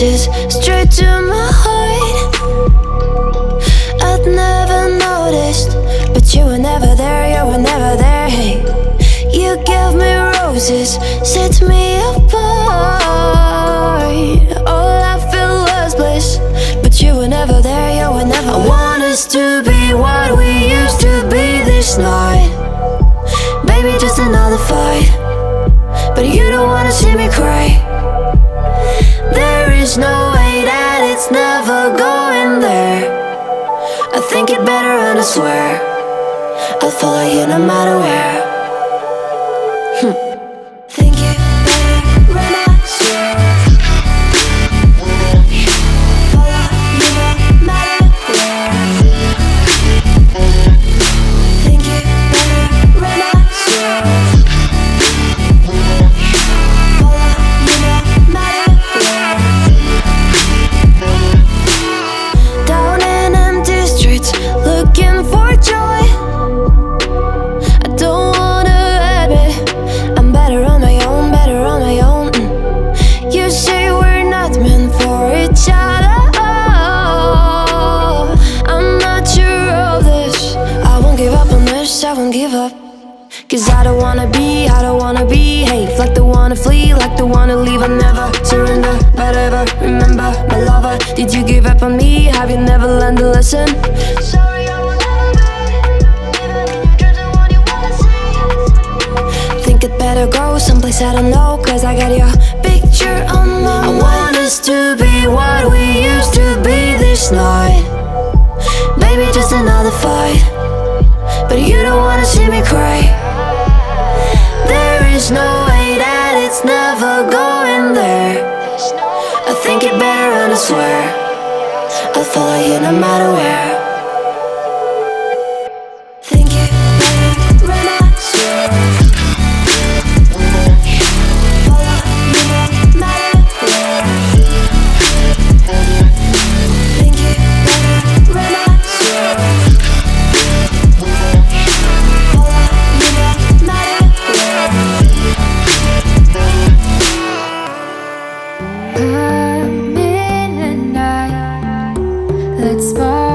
roses straight to my heart. I'd never noticed, but you were never there, you were never there. Hey, you gave me roses, set me apart. All I felt was bliss, but you were never there, you were never there. I want us to be what we used to be this night. Baby, just another fight, but you don't wanna see me cry. There is no way that it's never going there. I think it better and I swear I'll follow you no matter where. Think it better and I swear follow you no matter where. Think it better and I swear follow you no matter where. Down in empty streets, looking for joy. I don't wanna admit I'm better on my own, better on my own. You say we're not meant for each other. I'm not sure of this. I won't give up on this, I won't give up. Cause I don't wanna be, hey, like the one to flee, like the one to leave. I never surrender, but ever remember my lover. Did you give up on me? Have you never learned to listen? Sorry, I will never be, even in your dreams, the one you wanna see. Think it better go someplace I don't know, cause I got your picture on my mind. I want us to be what we used to be this night. Baby, just another fight, but you don't wanna see me cry. There is no way that it's never going there. I think it better and I swear I'll follow you no matter where. Think it better and I swear follow you no matter where. Think it better and I swear follow you no matter where. I'm in the night, let's spark.